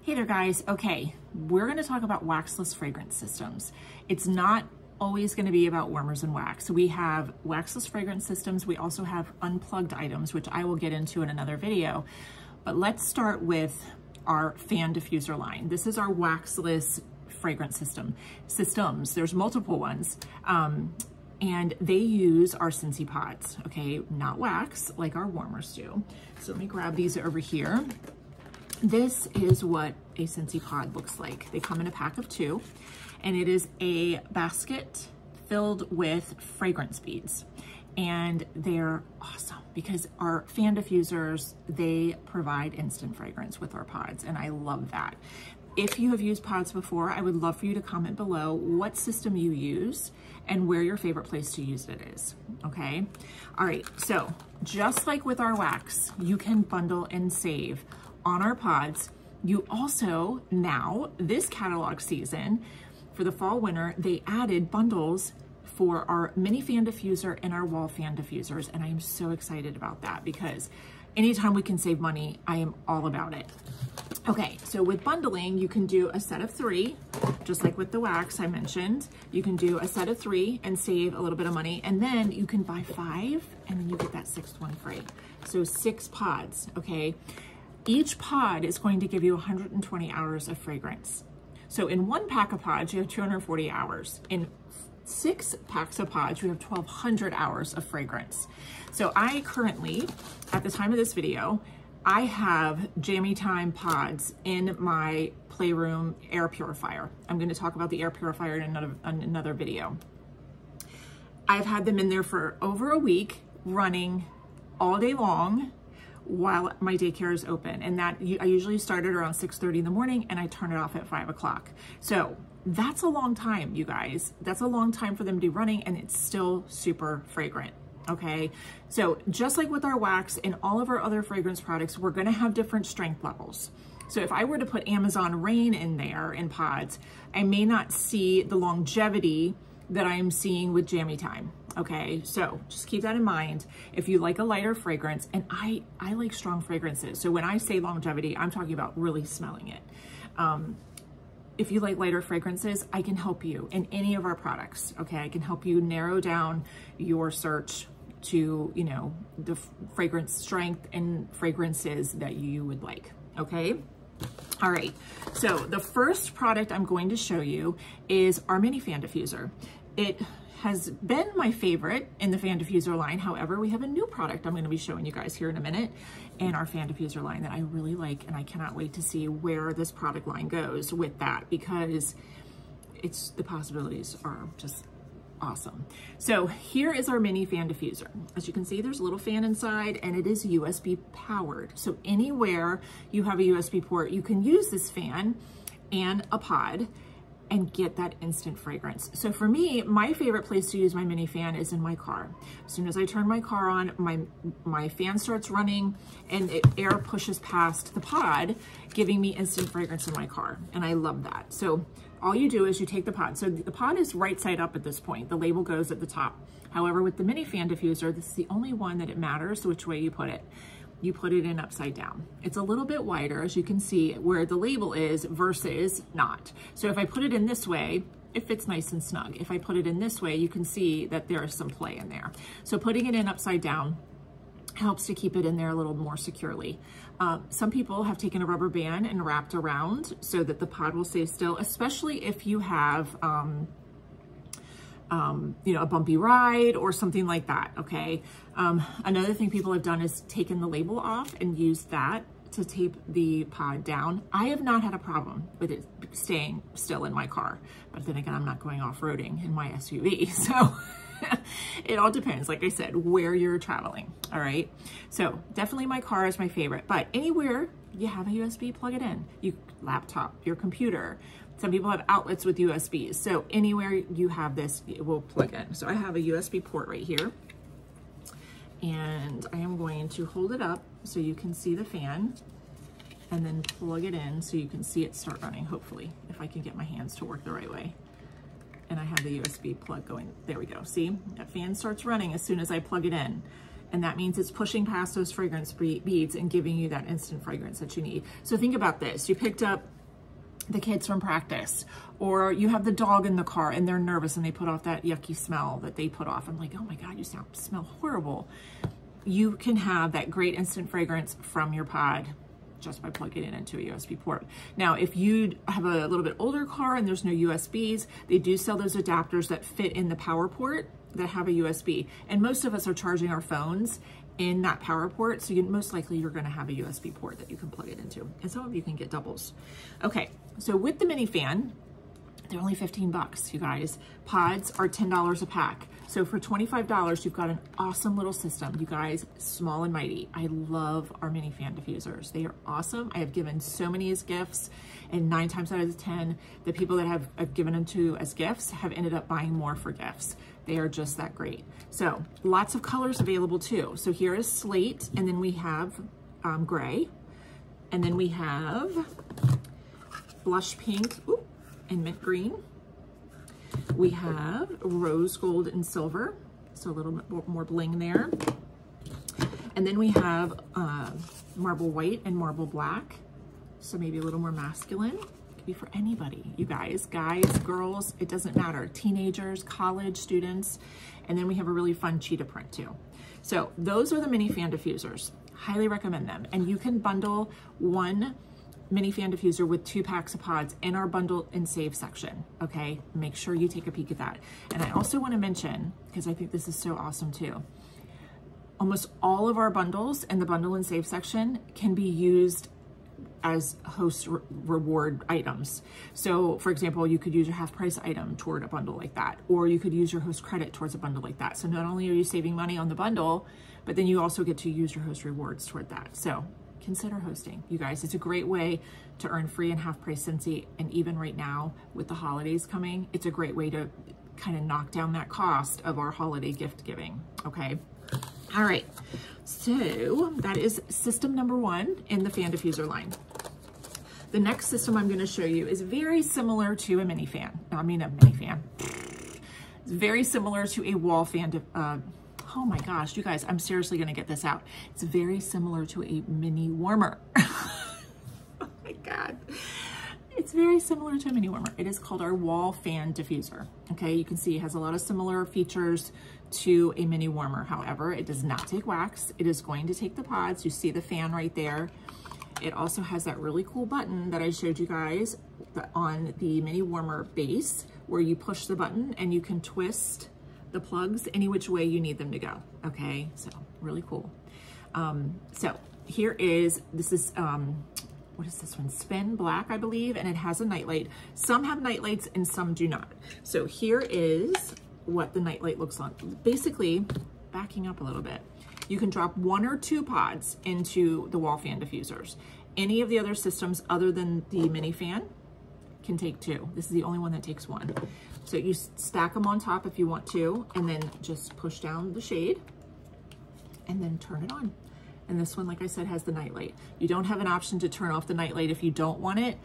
Hey there guys, okay, we're gonna talk about waxless fragrance systems. It's not always gonna be about warmers and wax. We have waxless fragrance systems. We also have unplugged items, which I will get into in another video. But let's start with our fan diffuser line. This is our waxless fragrance systems. There's multiple ones. And they use our Scentsy pods, okay? Not wax like our warmers do. So let me grab these over here. This is what a Scentsy pod looks like. They come in a pack of 2, and it is a basket filled with fragrance beads. And they're awesome because our fan diffusers, they provide instant fragrance with our pods, and I love that. If you have used pods before, I would love for you to comment below what system you use and where your favorite place to use it is, okay? All right, so just like with our wax, you can bundle and save on our pods. You also, now, this catalog season, for the fall winter, they added bundles for our mini fan diffuser and our wall fan diffusers, and I am so excited about that because anytime we can save money, I am all about it. Okay, so with bundling, you can do a set of 3, just like with the wax I mentioned. You can do a set of 3 and save a little bit of money, and then you can buy 5, and then you get that 6th one free. So 6 pods, okay? Each pod is going to give you 120 hours of fragrance. So in 1 pack of pods, you have 240 hours. In 6 packs of pods, you have 1,200 hours of fragrance. So I currently, at the time of this video, I have Jammy Time pods in my playroom air purifier. I'm going to talk about the air purifier in another video. I've had them in there for over a week, running all day long while my daycare is open. And that I usually start it around 6:30 in the morning and I turn it off at 5 o'clock. So that's a long time, you guys. That's a long time for them to be running, and it's still super fragrant. Okay, so just like with our wax and all of our other fragrance products, we're gonna have different strength levels. So if I were to put Amazon Rain in there in pods, I may not see the longevity that I'm seeing with Jammy Time. Okay, so just keep that in mind. If you like a lighter fragrance, and I like strong fragrances. So when I say longevity, I'm talking about really smelling it. If you like lighter fragrances, I can help you in any of our products, okay? I can help you narrow down your search to, you know, the fragrance strength and fragrances that you would like, okay? All right, so the first product I'm going to show you is our mini fan diffuser. It has been my favorite in the fan diffuser line. However, we have a new product I'm gonna be showing you guys here in a minute in our fan diffuser line that I really like, and I cannot wait to see where this product line goes with that because the possibilities are just awesome. So here is our mini fan diffuser. As you can see, there's a little fan inside, and it is USB powered. So anywhere you have a USB port, you can use this fan and a pod and get that instant fragrance. So for me, my favorite place to use my mini fan is in my car. As soon as I turn my car on, my fan starts running and air pushes past the pod, giving me instant fragrance in my car. And I love that. So all you do is you take the pod. So the pod is right side up at this point. The label goes at the top. However, with the mini fan diffuser, this is the only one that it matters which way you put it. You put it in upside down. It's a little bit wider, as you can see, where the label is versus not. So if I put it in this way, it fits nice and snug. If I put it in this way, you can see that there is some play in there. So putting it in upside down helps to keep it in there a little more securely. Some people have taken a rubber band and wrapped around so that the pod will stay still, especially if you have you know, a bumpy ride or something like that, okay? Another thing people have done is taken the label off and used that to tape the pod down. I have not had a problem with it staying still in my car, but then again, I'm not going off-roading in my SUV, so it all depends, like I said, where you're traveling, all right? So definitely my car is my favorite, but anywhere you have a USB, plug it in. Your laptop, your computer. Some people have outlets with USBs. So anywhere you have this, it will plug in. So I have a USB port right here. And I am going to hold it up so you can see the fan and then plug it in so you can see it start running, hopefully, if I can get my hands to work the right way. And I have the USB plug going. There we go. See, that fan starts running as soon as I plug it in. And that means it's pushing past those fragrance beads and giving you that instant fragrance that you need. So think about this. You picked up the kids from practice, or you have the dog in the car and they're nervous and they put off that yucky smell that they put off. I'm like, oh my God, you smell horrible. You can have that great instant fragrance from your pod just by plugging it into a USB port. Now, if you have a little bit older car and there's no USBs, they do sell those adapters that fit in the power port that have a USB. And most of us are charging our phones in that power port, so most likely you're gonna have a USB port that you can plug it into. And some of you can get doubles. Okay, so with the mini fan, they're only 15 bucks, you guys. Pods are $10 a pack. So for $25, you've got an awesome little system. You guys, small and mighty. I love our mini fan diffusers. They are awesome. I have given so many as gifts, and 9 times out of 10, the people that I've given them to as gifts have ended up buying more for gifts. They are just that great. So lots of colors available too. So here is slate, and then we have gray, and then we have blush pink, ooh, and mint green. We have rose gold and silver, so a little bit more bling there. And then we have marble white and marble black, so maybe a little more masculine. It could be for anybody, you guys, girls, it doesn't matter. Teenagers, college students. And then we have a really fun cheetah print too. So those are the mini fan diffusers. Highly recommend them. And you can bundle one mini fan diffuser with 2 packs of pods in our bundle and save section, okay? Make sure you take a peek at that. And I also want to mention, because I think this is so awesome too, almost all of our bundles in the bundle and save section can be used as host reward items. So for example, you could use your half price item toward a bundle like that, or you could use your host credit towards a bundle like that. So not only are you saving money on the bundle, but then you also get to use your host rewards toward that. So consider hosting, you guys. It's a great way to earn free and half price Scentsy. And even right now with the holidays coming, it's a great way to kind of knock down that cost of our holiday gift giving, okay? All right, so that is system number 1 in the fan diffuser line. The next system I'm going to show you is very similar to a mini fan. I mean a mini fan. It's very similar to a wall fan. Oh my gosh, you guys, I'm seriously going to get this out. It's very similar to a mini warmer. Oh my God. It's very similar to a mini warmer. It is called our wall fan diffuser. Okay, you can see it has a lot of similar features to a mini warmer. However, it does not take wax. It is going to take the pods. You see the fan right there. It also has that really cool button that I showed you guys on the mini warmer base, where you push the button and you can twist the plugs any which way you need them to go. Okay, so really cool. So here is, this is, what is this one? Spin Black, I believe, and it has a nightlight. Some have nightlights and some do not. So here is what the nightlight looks like. Basically, backing up a little bit, you can drop 1 or 2 pods into the wall fan diffusers. Any of the other systems other than the mini fan can take 2. This is the only one that takes 1. So you stack them on top if you want to, and then just push down the shade and then turn it on. And this one, like I said, has the nightlight. You don't have an option to turn off the nightlight if you don't want it.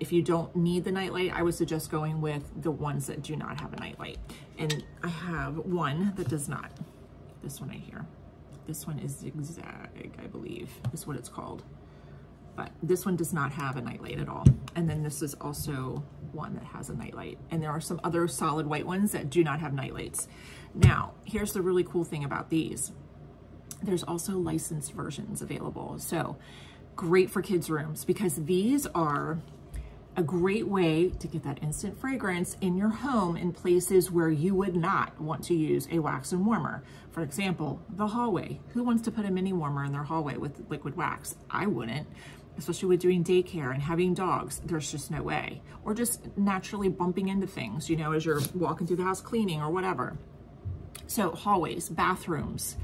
If you don't need the nightlight, I would suggest going with the ones that do not have a nightlight. And I have one that does not. This one right here. This one is Zigzag, I believe, is what it's called. But this one does not have a nightlight at all. And then this is also one that has a nightlight. And there are some other solid white ones that do not have nightlights. Now, here's the really cool thing about these. There's also licensed versions available. So great for kids' rooms, because these are a great way to get that instant fragrance in your home in places where you would not want to use a wax and warmer. For example, the hallway. Who wants to put a mini warmer in their hallway with liquid wax? I wouldn't, especially with doing daycare and having dogs. There's just no way. Or just naturally bumping into things, you know, as you're walking through the house cleaning or whatever. So hallways, bathrooms,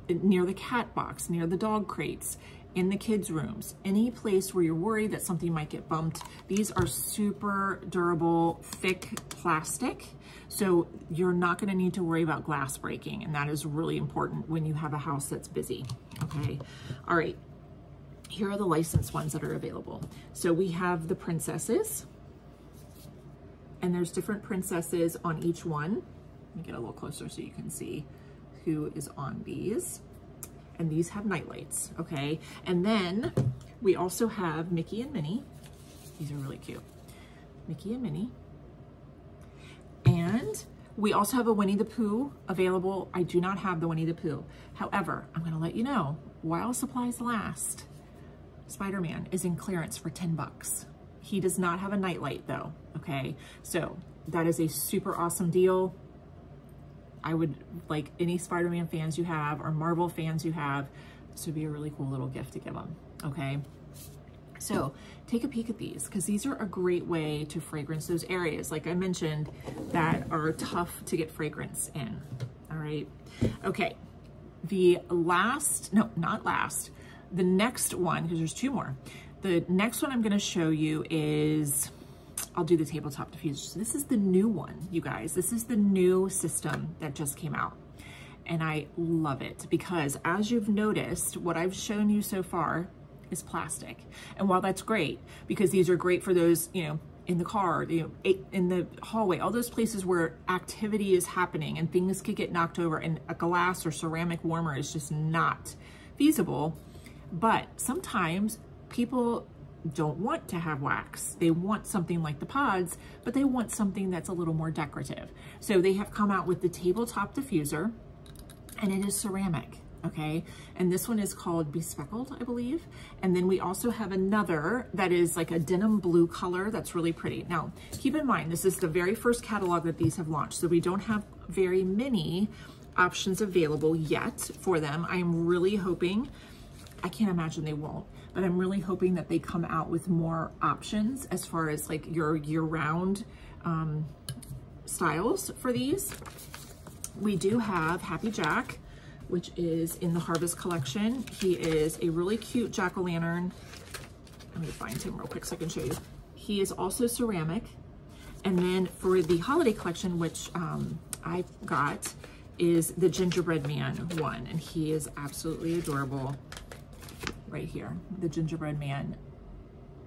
near the cat box, near the dog crates, in the kids' rooms, any place where you're worried that something might get bumped. These are super durable, thick plastic, so you're not gonna need to worry about glass breaking, and that is really important when you have a house that's busy, okay? All right, here are the licensed ones that are available. So we have the princesses, and there's different princesses on each one. Let me get a little closer so you can see who is on these. And these have night lights, okay? And then we also have Mickey and Minnie. These are really cute. Mickey and Minnie. And we also have a Winnie the Pooh available. I do not have the Winnie the Pooh. However, I'm gonna let you know, while supplies last, Spider-Man is in clearance for 10 bucks. He does not have a nightlight though, okay? So that is a super awesome deal. I would, like, any Spider-Man fans you have or Marvel fans you have, this would be a really cool little gift to give them, okay? So take a peek at these, because these are a great way to fragrance those areas, like I mentioned, that are tough to get fragrance in, all right? Okay, the last, no, not last, the next one, because there's two more. The next one I'm gonna show you is, I'll do the tabletop diffuser. So this is the new one, you guys. This is the new system that just came out. And I love it because, as you've noticed, what I've shown you so far is plastic. And while that's great, because these are great for those, you know, in the car, you know, in the hallway, all those places where activity is happening and things could get knocked over, and a glass or ceramic warmer is just not feasible. But sometimes people don't want to have wax. They want something like the pods, but they want something that's a little more decorative. So they have come out with the tabletop diffuser, and it is ceramic, okay? And this one is called Bespeckled, I believe. And then we also have another that is like a denim blue color that's really pretty. Now, keep in mind, this is the very first catalog that these have launched, so we don't have very many options available yet for them. I am really hoping, I can't imagine they won't, but I'm really hoping that they come out with more options as far as like your year-round styles for these. We do have Happy Jack, which is in the Harvest collection. He is a really cute jack-o'-lantern. Let me find him real quick so I can show you. He is also ceramic. And then for the holiday collection, which I got, is the Gingerbread Man one, and he is absolutely adorable. Right here, the Gingerbread Man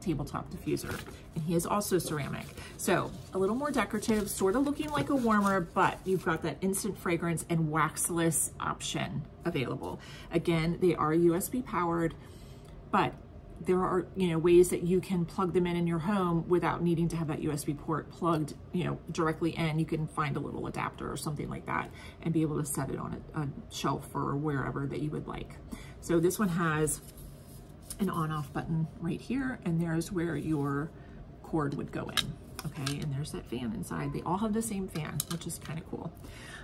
tabletop diffuser, and he is also ceramic. So a little more decorative, sort of looking like a warmer, but you've got that instant fragrance and waxless option available. Again, they are USB powered, but there are, you know, ways that you can plug them in your home without needing to have that USB port plugged, you know, directly in. You can find a little adapter or something like that and be able to set it on a shelf or wherever that you would like. So this one has an on-off button right here, and there's where your cord would go in, okay? And there's that fan inside. They all have the same fan, which is kind of cool.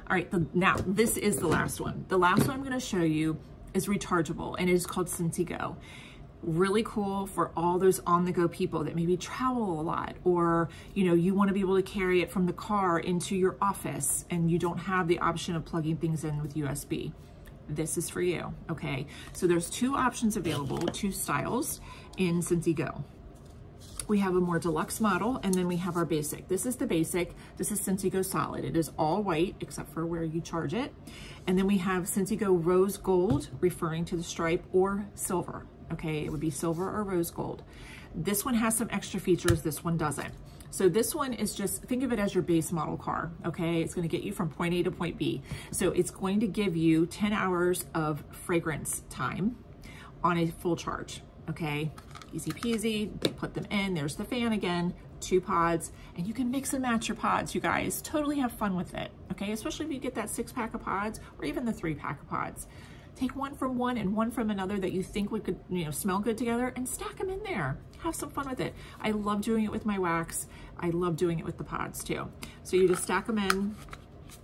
All right, now this is the last one. The last one I'm gonna show you is rechargeable, and it is called Scentsy Go. Really cool for all those on-the-go people that maybe travel a lot, or, you know, you wanna be able to carry it from the car into your office, and you don't have the option of plugging things in with USB. This is for you, okay? So there's two options available, two styles in Scentsy Go. We have a more deluxe model, and then we have our basic. This is the basic. This is Scentsy Go Solid. It is all white except for where you charge it. And then we have Scentsy Go Rose Gold, referring to the stripe, or silver, okay? It would be silver or rose gold. This one has some extra features, this one doesn't. So this one is just, think of it as your base model car, okay? It's gonna get you from point A to point B. So it's going to give you 10 hours of fragrance time on a full charge, okay? Easy peasy, they put them in, there's the fan again, 2 pods, and you can mix and match your pods, you guys. Totally have fun with it, okay? Especially if you get that 6-pack of pods, or even the 3-pack of pods. Take one from one and one from another that you think would, you know, smell good together, and stack them in there. Have some fun with it. I love doing it with my wax. I love doing it with the pods too. So you just stack them in,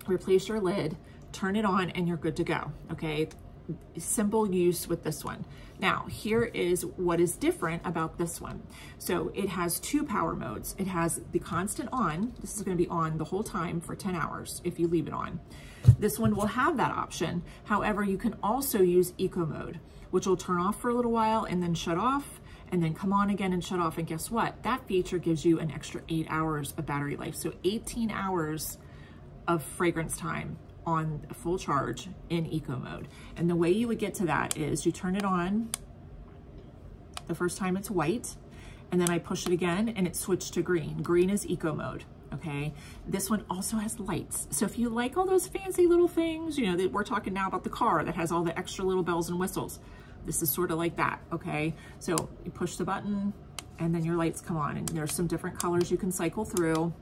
replace your lid, turn it on, and you're good to go, okay? Simple use with this one. Now, here is what is different about this one. So it has 2 power modes. It has the constant on. This is gonna be on the whole time for 10 hours if you leave it on. This one will have that option. However, you can also use eco mode, which will turn off for a little while and then shut off, and then come on again and shut off. And guess what? That feature gives you an extra 8 hours of battery life. So 18 hours of fragrance time on a full charge in eco mode. And the way you would get to that is you turn it on. The first time it's white, and then I push it again and it switched to green. Green is eco mode, okay? This one also has lights. So if you like all those fancy little things, you know, that we're talking now about the car that has all the extra little bells and whistles. This is sort of like that, okay? So you push the button, and then your lights come on, and there's some different colors you can cycle through.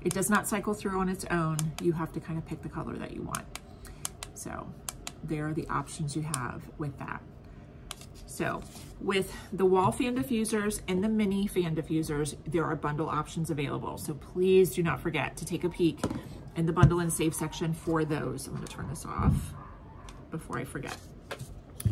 It does not cycle through on its own. You have to kind of pick the color that you want. So there are the options you have with that. So with the wall fan diffusers and the mini fan diffusers, there are bundle options available. So please do not forget to take a peek in the bundle and save section for those. I'm gonna turn this off before I forget.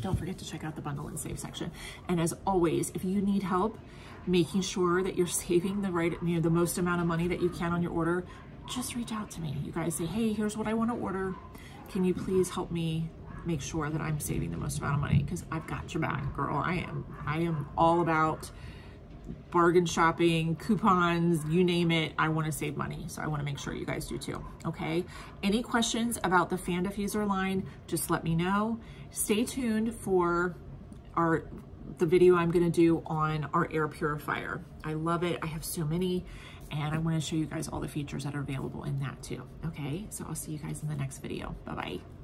Don't forget to check out the bundle and save section. And as always, if you need help making sure that you're saving the right, the most amount of money that you can on your order, just reach out to me. You guys say, hey, here's what I want to order. Can you please help me make sure that I'm saving the most amount of money? Because I've got your back, girl. I am all about bargain shopping, coupons, you name it. I want to save money. So I want to make sure you guys do too. Okay. Any questions about the fan diffuser line, just let me know. Stay tuned for the video I'm going to do on our air purifier. I love it. I have so many, and I want to show you guys all the features that are available in that too. Okay. So I'll see you guys in the next video. Bye-bye.